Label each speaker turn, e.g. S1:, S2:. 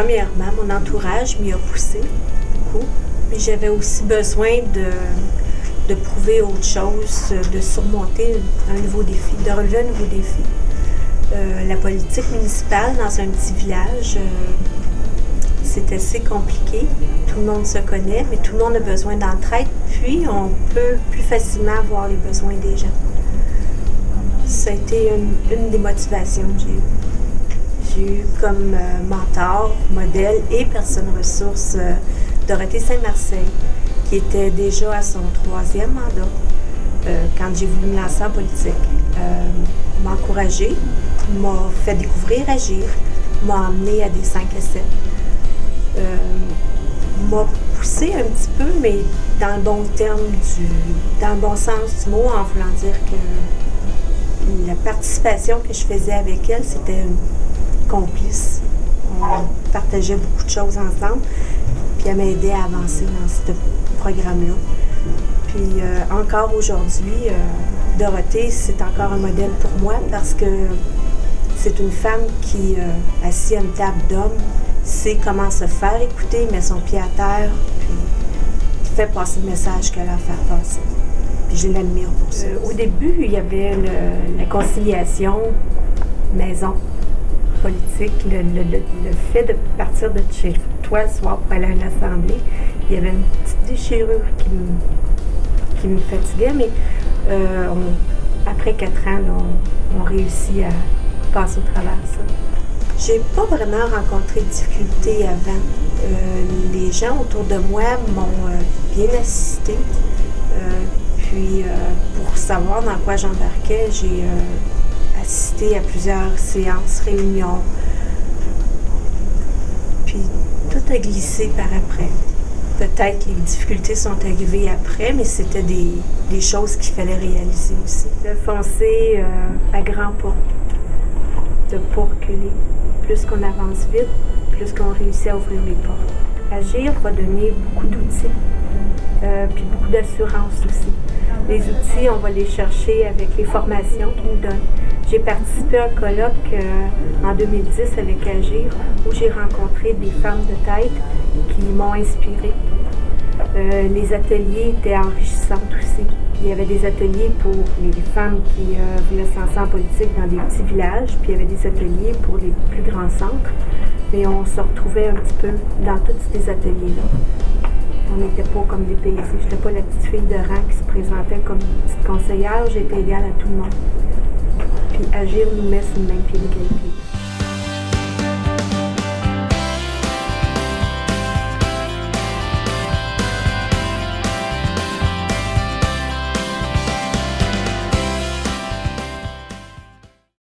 S1: premièrement, mon entourage m'y a poussé beaucoup. Puis j'avais aussi besoin de prouver autre chose, de surmonter un nouveau défi, de relever un nouveau défi. La politique municipale dans un petit village, c'est assez compliqué. Tout le monde se connaît, mais tout le monde a besoin d'entraide. Puis, on peut plus facilement voir les besoins des gens. Ça a été une des motivations que j'ai eues. J'ai eu comme mentor, modèle et personne ressource Dorothée Saint-Marseille, qui était déjà à son 3e mandat quand j'ai voulu me lancer en politique. M'a encouragée, m'a fait découvrir Agir, m'a emmenée à des 5 essais. M'a poussé un petit peu, mais dans le bon terme, dans le bon sens du mot, en voulant dire que la participation que je faisais avec elle, c'était complice. On partageait beaucoup de choses ensemble, puis elle m'aidait à avancer dans ce programme-là. Puis encore aujourd'hui, Dorothée, c'est encore un modèle pour moi parce que c'est une femme qui, assise à une table d'hommes, sait comment se faire écouter, met son pied à terre, puis fait passer le message qu'elle a à faire passer. Puis je l'admire pour ça. Au début, il y avait la conciliation maison politique, le fait de partir de chez toi le soir pour aller à l'Assemblée. Il y avait une petite déchirure qui me fatiguait, mais après 4 ans, là, on réussit à passer au travers de ça. J'ai pas vraiment rencontré de difficultés avant. Les gens autour de moi m'ont bien assisté. Puis, pour savoir dans quoi j'embarquais, j'ai assisté à plusieurs séances, réunions. Puis, tout a glissé par après. Peut-être les difficultés sont arrivées après, mais c'était des choses qu'il fallait réaliser aussi. De foncer à grands pas, de ne pas reculer. Plus qu'on avance vite, plus qu'on réussit à ouvrir les portes. Agir va donner beaucoup d'outils, puis beaucoup d'assurance aussi. Les outils, on va les chercher avec les formations qu'ils nous donnent. J'ai participé à un colloque en 2010 avec Agir, où j'ai rencontré des femmes de tête qui m'ont inspirée. Les ateliers étaient enrichissants aussi. Il y avait des ateliers pour les femmes qui voulaient se lancer en politique dans des petits villages, puis il y avait des ateliers pour les plus grands centres. Mais on se retrouvait un petit peu dans tous ces ateliers-là. On n'était pas comme des paysans. Je n'étais pas la petite fille de rang qui se présentait comme une petite conseillère. J'étais égale à tout le monde. Puis Agir nous met sur le même pied d'égalité.